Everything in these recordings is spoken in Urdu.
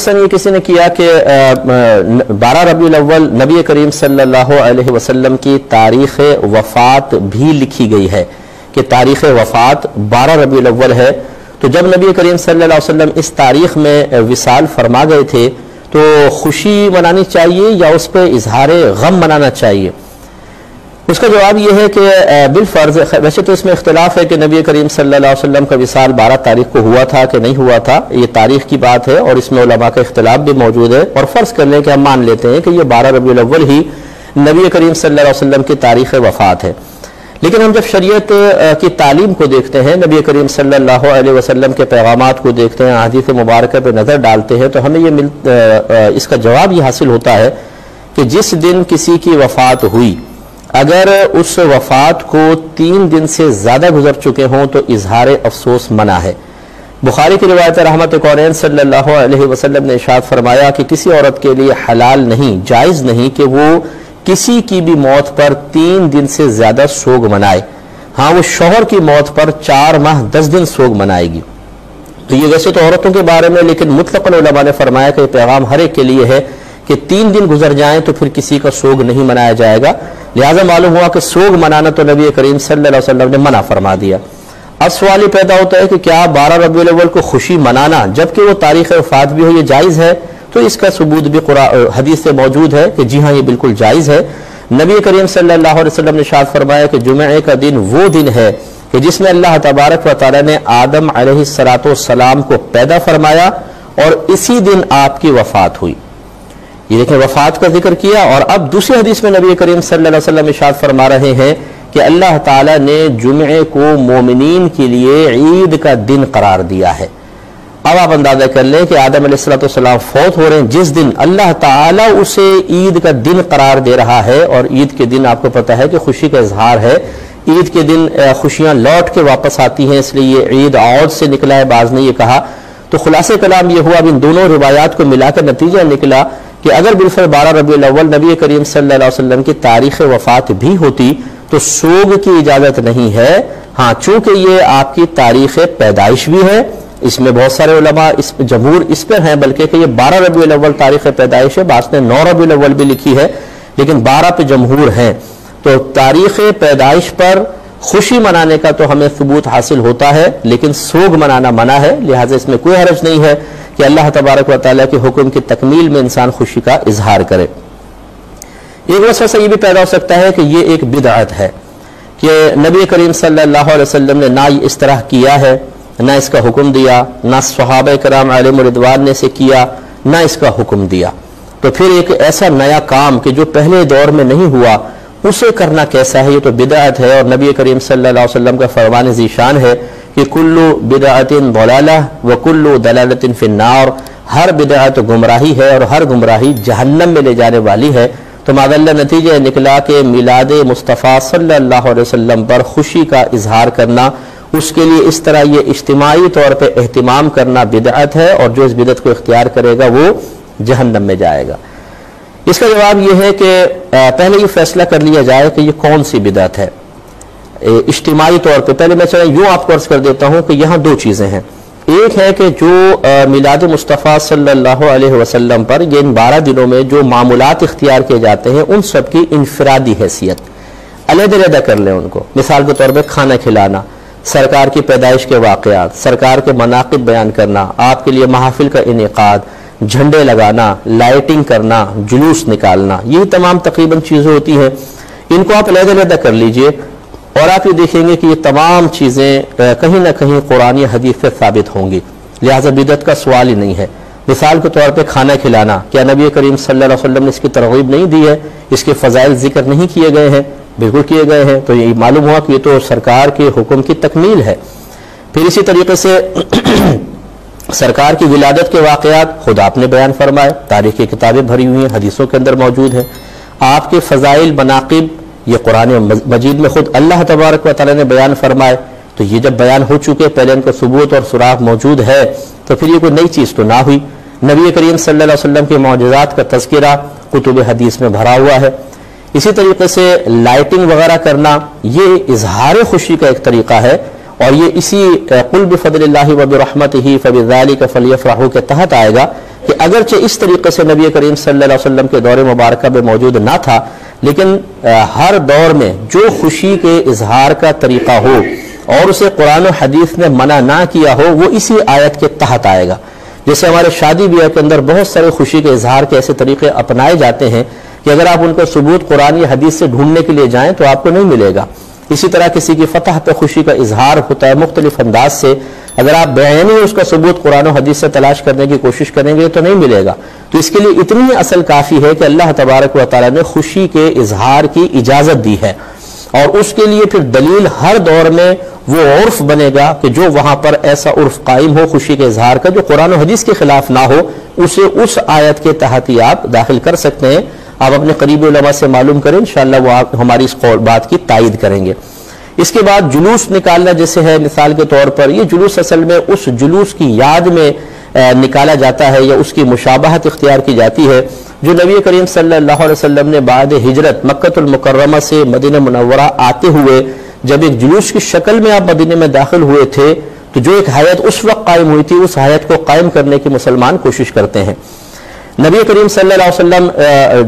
مثلا یہ کسی نے کیا کہ 12 ربیع الاول نبی کریم صلی اللہ علیہ وسلم کی تاریخ وفات بھی لکھی گئی ہے کہ تاریخ وفات 12 ربیع الاول ہے، تو جب نبی کریم صلی اللہ علیہ وسلم اس تاریخ میں وصال فرما گئے تھے تو خوشی منانی چاہیے یا اس پہ اظہار غم منانا چاہیے؟ اس کا جواب یہ ہے کہ بالفرض، ویسے تو اس میں اختلاف ہے کہ نبی کریم صلی اللہ علیہ وسلم کا وصال 12 تاریخ کو ہوا تھا کہ نہیں ہوا تھا، یہ تاریخ کی بات ہے اور اس میں علماء کا اختلاف بھی موجود ہے، اور فرض کر لیں کہ ہم مان لیتے ہیں کہ یہ 12 ربیع الاول ہی نبی کریم صلی اللہ علیہ وسلم کی تاریخ وفات ہے۔ لیکن ہم جب شریعت کی تعلیم کو دیکھتے ہیں، نبی کریم صلی اللہ علیہ وسلم کے پیغامات کو دیکھتے ہیں، احادیث مبارکہ پہ نظر ڈالتے ہیں، تو ہمیں اس کا جواب یہ حاصل ہوتا ہے کہ جس دن کسی کی وفات ہوئی، اگر اس وفات کو 3 دن سے زیادہ گزر چکے ہوں تو اظہار افسوس منع ہے۔ بخاری کی روایت رحمت کونین صلی اللہ علیہ وسلم نے ارشاد فرمایا کہ کسی عورت کے لیے حلال نہیں، جائز نہیں کہ وہ کسی کی بھی موت پر 3 دن سے زیادہ سوگ منائے۔ ہاں، وہ شوہر کی موت پر 4 ماہ 10 دن سوگ منائے گی۔ تو یہ ویسے تو عورتوں کے بارے میں، لیکن مطلقاً علماء نے فرمایا کہ یہ پیغام ہر ایک کے لیے ہے کہ 3 دن گزر جائیں تو پھر کسی کا سوگ نہیں منایا جائے گا۔ لہذا معلوم ہوا کہ سوگ منانا تو نبی کریم صلی اللہ علیہ وسلم نے منع فرما دیا۔ اب سوال یہ پیدا ہوتا ہے کہ کیا 12 ربیع الاول کو خوشی منانا جبکہ وہ تاریخ وفات بھی ہو، یہ جائز ہے؟ تو اس کا ثبوت بھی حدیث سے موجود ہے کہ جی ہاں، یہ بالکل جائز ہے۔ نبی کریم صلی اللہ علیہ وسلم نے ارشاد فرمایا کہ جمعے کا دن وہ دن ہے کہ جس میں اللہ تبارک و تعالی نے آدم علیہ السلام کو پیدا فرمایا اور اسی دن آپ کی وفات ہوئی۔ یہ دیکھیں، وفات کا ذکر کیا، اور اب دوسری حدیث میں نبی کریم صلی اللہ علیہ وسلم ارشاد فرما رہے ہیں کہ اللہ تعالیٰ نے جمعے کو مومنین کے لیے عید کا دن قرار دیا ہے۔ اب آپ اندازہ کر لیں کہ آدم علیہ السلام فوت ہو رہے ہیں، جس دن اللہ تعالیٰ اسے عید کا دن قرار دے رہا ہے، اور عید کے دن آپ کو پتہ ہے کہ خوشی کا اظہار ہے، عید کے دن خوشیاں لوٹ کے واپس آتی ہیں، اس لیے یہ عید عود سے نکلا ہے، بعض نے یہ کہا۔ تو خلاصہ کلام یہ ہوا، اب ان دونوں روایات کو ملا کر نتیجہ نکلا کہ اگر بالفعل 12 ربیع الاول نبی کریم صلی اللہ علیہ وسلم کی تاریخ وفات بھی ہوتی تو سوگ کی اجازت نہیں ہے۔ ہاں، چونکہ یہ آپ کی تاریخ پیدائش بھی ہے، اس میں بہت سارے علماء جمہور اس پر ہیں بلکہ کہ یہ 12 ربیع الاول تاریخ پیدائش ہے، بعض نے 9 ربیع الاول بھی لکھی ہے، لیکن 12 پہ جمہور ہیں۔ تو تاریخ پیدائش پر خوشی منانے کا تو ہمیں ثبوت حاصل ہوتا ہے، لیکن سوگ منانا منع ہے، لہٰذا اس میں کوئی حرج نہیں ہے کہ اللہ تبارک و تعالیٰ کے حکم کی تکمیل میں انسان خوشی کا اظہار کرے۔ ایک وسوسہ یہ بھی پیدا ہو سکتا ہے کہ یہ ایک بدعت ہے کہ نبی کریم صلی اللہ علیہ وسلم نے نہ اس طرح کیا ہے، نہ اس کا حکم دیا، نہ صحابہ کرام علیہم رضوان نے سے کیا، نہ اس کا حکم دیا، تو پھر ایک ایسا نیا کام کہ جو پہلے دور میں نہیں ہوا اسے کرنا کیسا ہے؟ یہ تو بدعت ہے، اور نبی کریم صلی اللہ علیہ وسلم کا فرمان ذیشان ہے کہ کل بدعت ضلالہ وکل ضلالۃ فی النار، ہر بدعت گمراہی ہے اور ہر گمراہی جہنم میں لے جانے والی ہے۔ تو معذاللہ نتیجہ نکلا کہ میلاد مصطفیٰ صلی اللہ علیہ وسلم پر خوشی کا اظہار کرنا، اس کے لیے اس طرح یہ اجتماعی طور پہ اہتمام کرنا بدعت ہے، اور جو اس بدعت کو اختیار کرے گا وہ جہنم میں جائے گا۔ اس کا جواب یہ ہے کہ پہلے یہ فیصلہ کر لیا جائے کہ یہ کون سی بدعت ہے اجتماعی طور پہ۔ پہلے میں یوں آپ کو عرض کر دیتا ہوں کہ یہاں 2 چیزیں ہیں۔ ایک ہے کہ جو میلاد مصطفیٰ صلی اللہ علیہ وسلم پر یہ ان 12 دنوں میں جو معمولات اختیار کیے جاتے ہیں ان سب کی انفرادی حیثیت علیحدہ کر لیں ان کو۔ مثال کے طور پہ کھانا کھلانا، سرکار کی پیدائش کے واقعات، سرکار کے مناقب بیان کرنا، آپ کے لیے محافل کا انعقاد، جھنڈے لگانا، لائٹنگ کرنا، جلوس نکالنا، یہ تمام تقریباً چیزیں ہوتی ہیں، ان کو آپ علیحدہ کر لیجئے، اور آپ یہ دیکھیں گے کہ یہ تمام چیزیں کہیں نہ کہیں قرآن یا حدیث سے ثابت ہوں گی، لہٰذا بدعت کا سوال ہی نہیں ہے۔ مثال کے طور پہ کھانا کھلانا، کیا نبی کریم صلی اللہ علیہ وسلم نے اس کی ترغیب نہیں دی ہے؟ اس کے فضائل ذکر نہیں کیے گئے ہیں؟ بالکل کیے گئے ہیں۔ تو یہ معلوم ہوا کہ یہ تو سرکار کے حکم کی تکمیل ہے۔ پھر اسی طریقے سے سرکار کی ولادت کے واقعات خود آپ نے بیان فرمائے، تاریخ کی کتابیں بھری ہوئی ہیں، حدیثوں کے اندر موجود ہیں۔ آپ کے فضائل مناقب یہ قرآن مجید میں خود اللہ تبارک و تعالی نے بیان فرمائے، تو یہ جب بیان ہو چکے، پہلے ان کا ثبوت اور سراغ موجود ہے، تو پھر یہ کوئی نئی چیز تو نہ ہوئی۔ نبی کریم صلی اللہ علیہ وسلم کے معجزات کا تذکرہ کتب حدیث میں بھرا ہوا ہے۔ اسی طریقے سے لائٹنگ وغیرہ کرنا یہ اظہار خوشی کا ایک طریقہ ہے، اور یہ اسی قل بفضل اللہ وبرحمتہ فبذلک فلیفرحوا کے تحت آئے گا کہ اگرچہ اس طریقے سے نبی کریم صلی اللہ علیہ وسلم کے دور مبارکہ میں موجود نہ تھا، لیکن ہر دور میں جو خوشی کے اظہار کا طریقہ ہو اور اسے قرآن و حدیث نے منع نہ کیا ہو، وہ اسی آیت کے تحت آئے گا۔ جیسے ہمارے شادی بیاہ کے اندر بہت سارے خوشی کے اظہار کے ایسے طریقے اپنائے جاتے ہیں کہ اگر آپ ان کا ثبوت قرآن یا حدیث سے ڈھونڈنے کے لیے جائیں تو آپ کو نہیں ملے گا۔ اسی طرح کسی کی فتح پہ خوشی کا اظہار ہوتا ہے مختلف انداز سے، اگر آپ بعینی اس کا ثبوت قرآن و حدیث سے تلاش کرنے کی کوشش کریں گے تو نہیں ملے گا۔ تو اس کے لیے اتنی اصل کافی ہے کہ اللہ تبارک و تعالیٰ نے خوشی کے اظہار کی اجازت دی ہے، اور اس کے لیے پھر دلیل ہر دور میں وہ عرف بنے گا کہ جو وہاں پر ایسا عرف قائم ہو خوشی کے اظہار کا جو قرآن و حدیث کے خلاف نہ ہو، اسے اس آیت کے تحت ہی آپ داخل کر سکتے ہیں۔ آپ اپنے قریبی علماء سے معلوم کریں، انشاءاللہ وہ ہماری اس بات کی تائید کریں گے۔ اس کے بعد جلوس نکالنا جیسے ہے، مثال کے طور پر یہ جلوس اصل میں اس جلوس کی یاد میں نکالا جاتا ہے یا اس کی مشابہت اختیار کی جاتی ہے جو نبی کریم صلی اللہ علیہ وسلم نے بعد ہجرت مکہ المکرمہ سے مدینہ منورہ آتے ہوئے جب ایک جلوس کی شکل میں آپ مدینہ میں داخل ہوئے تھے تو جو ایک حیات اس وقت قائم ہوئی تھی، اس حیات کو قائم کرنے کی مسلمان کوشش کرتے ہیں۔ نبی کریم صلی اللہ علیہ وسلم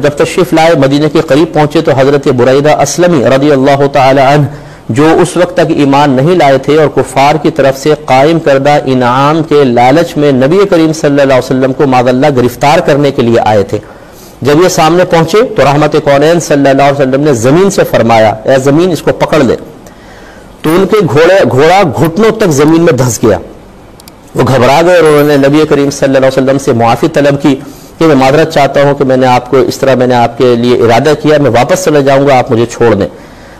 جب تشریف لائے مدینہ کے قریب پہنچے تو حضرت بریدہ اسلمی رضی اللہ تعالی عنہ جو اس وقت تک ایمان نہیں لائے تھے اور کفار کی طرف سے قائم کردہ انعام کے لالچ میں نبی کریم صلی اللہ علیہ وسلم کو معاذ اللہ گرفتار کرنے کے لیے آئے تھے، جب یہ سامنے پہنچے تو رحمت کونین صلی اللہ علیہ وسلم نے زمین سے فرمایا، اے زمین اس کو پکڑ لے، تو ان کے گھوڑا گھٹنوں تک زمین میں دھس گیا۔ وہ گھبرا گئے اور انہوں نے نبی کریم صلی اللہ علیہ وسلم سے معافی طلب کی کہ میں معذرت چاہتا ہوں کہ میں نے آپ کو اس طرح میں نے آپ کے لیے ارادہ کیا، میں واپس چلا جاؤں گا، آپ مجھے چھوڑ دیں۔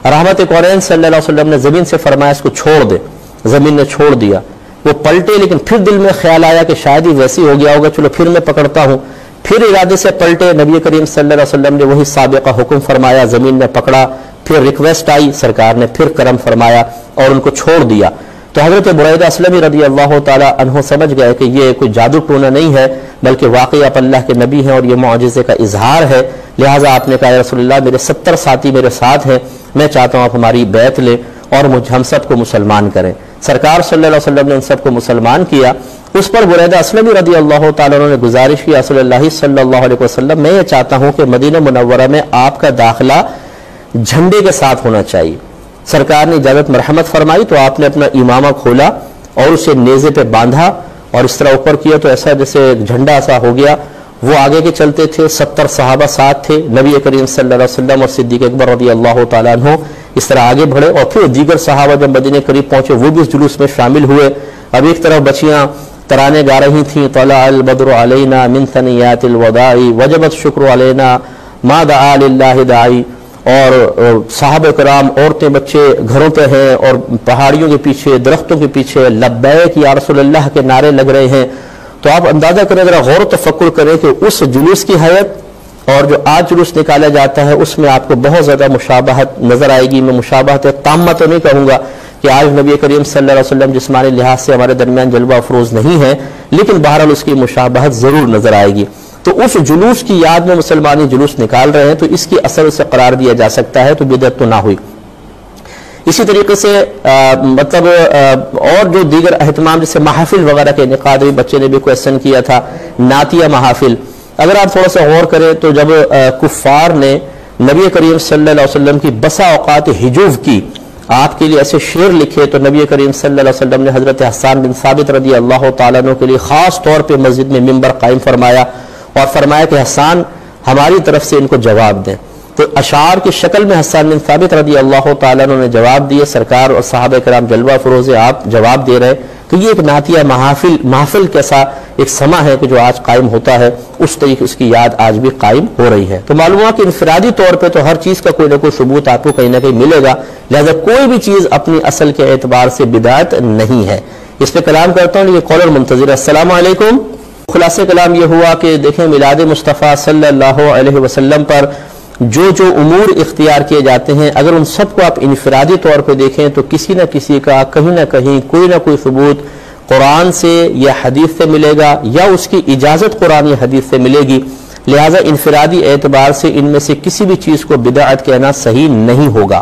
رحمت کونین صلی اللہ علیہ وسلم نے زمین سے فرمایا اس کو چھوڑ دے، زمین نے چھوڑ دیا۔ وہ پلٹے لیکن پھر دل میں خیال آیا کہ شاید ہی ویسی ہو گیا ہوگا، چلو پھر میں پکڑتا ہوں، پھر ارادے سے پلٹے، نبی کریم صلی اللہ علیہ وسلم نے وہی سابقہ حکم فرمایا، زمین میں پکڑا، پھر ریکویسٹ آئی، سرکار نے پھر کرم فرمایا اور ان کو چھوڑ دیا۔ تو حضرت بریدہ اسلمی رضی اللہ تعالی عنہ سمجھ گئے کہ یہ کوئی جادو ٹونا نہیں ہے بلکہ واقعی آپ اللہ کے نبی ہیں اور یہ معجزے کا اظہار ہے، لہٰذا آپ نے کہا یا رسول اللہ میرے 70 ساتھی میرے ساتھ ہیں، میں چاہتا ہوں آپ ہماری بیعت لیں اور ہم سب کو مسلمان کریں۔ سرکار صلی اللہ علیہ وسلم نے ان سب کو مسلمان کیا۔ اس پر بریدہ اسلمی رضی اللہ تعالیٰ عنہ نے گزارش کی رسول اللہ صلی اللہ علیہ وسلم میں یہ چاہتا ہوں کہ مدینہ منورہ میں آپ کا داخلہ جھنڈے کے ساتھ ہونا چاہیے۔ سرکار نے اجازت مرحمت فرمائی تو آپ نے اپنا امامہ کھولا اور اسے نیزے پہ باندھا اور اس طرح اوپر کیا تو ایسا جیسے جھنڈا سا ہو گیا۔ وہ آگے کے چلتے تھے، 70 صحابہ ساتھ تھے، نبی کریم صلی اللہ علیہ وسلم اور صدیق اکبر رضی اللہ تعالیٰ عنہ اس طرح آگے بڑھے اور پھر دیگر صحابہ جب مدینہ قریب پہنچے وہ بھی اس جلوس میں شامل ہوئے۔ اب ایک طرف بچیاں ترانے گا رہی تھیں، طلع البدر علینا من ثنیات الوداع وجب الشکر علینا ما دعا للہ داعی، اور صحابہ کرام عورتیں بچے گھروں پہ ہیں اور پہاڑیوں کے پیچھے درختوں کے پیچھے لبیک یا رسول اللہ کے نعرے لگ رہے ہیں۔ تو آپ اندازہ کریں، ذرا غور و تفکر کریں کہ اس جلوس کی حیت اور جو آج جلوس نکالا جاتا ہے اس میں آپ کو بہت زیادہ مشابہت نظر آئے گی۔ میں مشابہت تامہ تو نہیں کہوں گا کہ آج نبی کریم صلی اللہ علیہ وسلم جسمانی لحاظ سے ہمارے درمیان جلوہ افروز نہیں ہے، لیکن بہرحال اس کی مشابہت ضرور نظر آئے گی۔ تو اس جلوس کی یاد میں مسلمانی جلوس نکال رہے ہیں تو اس کی اثر سے قرار دیا جا سکتا ہے تو بدعت تو نہ ہوئی۔ اسی طریقے سے اور جو دیگر اہتمام جیسے محافل وغیرہ کے انعقاد، بچے نے بھی کویسچن کیا تھا، نعتیہ محافل، اگر آپ تھوڑا سا غور کریں تو جب کفار نے نبی کریم صلی اللہ علیہ وسلم کی بسا اوقات ہجوف کی، آپ کے لیے ایسے شعر لکھے تو نبی کریم صلی اللہ علیہ وسلم نے حضرت حسان بن ثابت رضی اللہ تعالیٰ عنہ کے لیے خاص طور پہ مسجد میں ممبر قائم فرمایا اور فرمایا کہ حسان ہماری طرف سے ان کو جواب دیں۔ تو اشعار کی شکل میں حسان بن ثابت رضی اللہ تعالیٰ عنہ نے جواب دیے، سرکار اور صحابہ کرام جلوہ فروز آپ جواب دے رہے۔ تو یہ ایک نعتیہ محفل کیسا ایک سما ہے کہ جو آج قائم ہوتا ہے، اس طریقے اس کی یاد آج بھی قائم ہو رہی ہے۔ تو معلوم ہوا کہ انفرادی طور پہ تو ہر چیز کا کوئی نہ کوئی ثبوت آپ کو کہیں نہ کہیں ملے گا، لہذا کوئی بھی چیز اپنی اصل کے اعتبار سے بدعت نہیں ہے۔ اس پہ کلام کرتا ہوں، یہ کالر منتظر ہے۔ السلام علیکم۔ خلاصہ کلام یہ ہوا کہ دیکھیں میلاد مصطفیٰ صلی اللہ علیہ وسلم پر جو امور اختیار کیے جاتے ہیں، اگر ان سب کو آپ انفرادی طور پہ دیکھیں تو کسی نہ کسی کا کہیں نہ کہیں کوئی نہ کوئی ثبوت قرآن سے یا حدیث سے ملے گا یا اس کی اجازت قرآن یا حدیث سے ملے گی، لہٰذا انفرادی اعتبار سے ان میں سے کسی بھی چیز کو بدعت کہنا صحیح نہیں ہوگا۔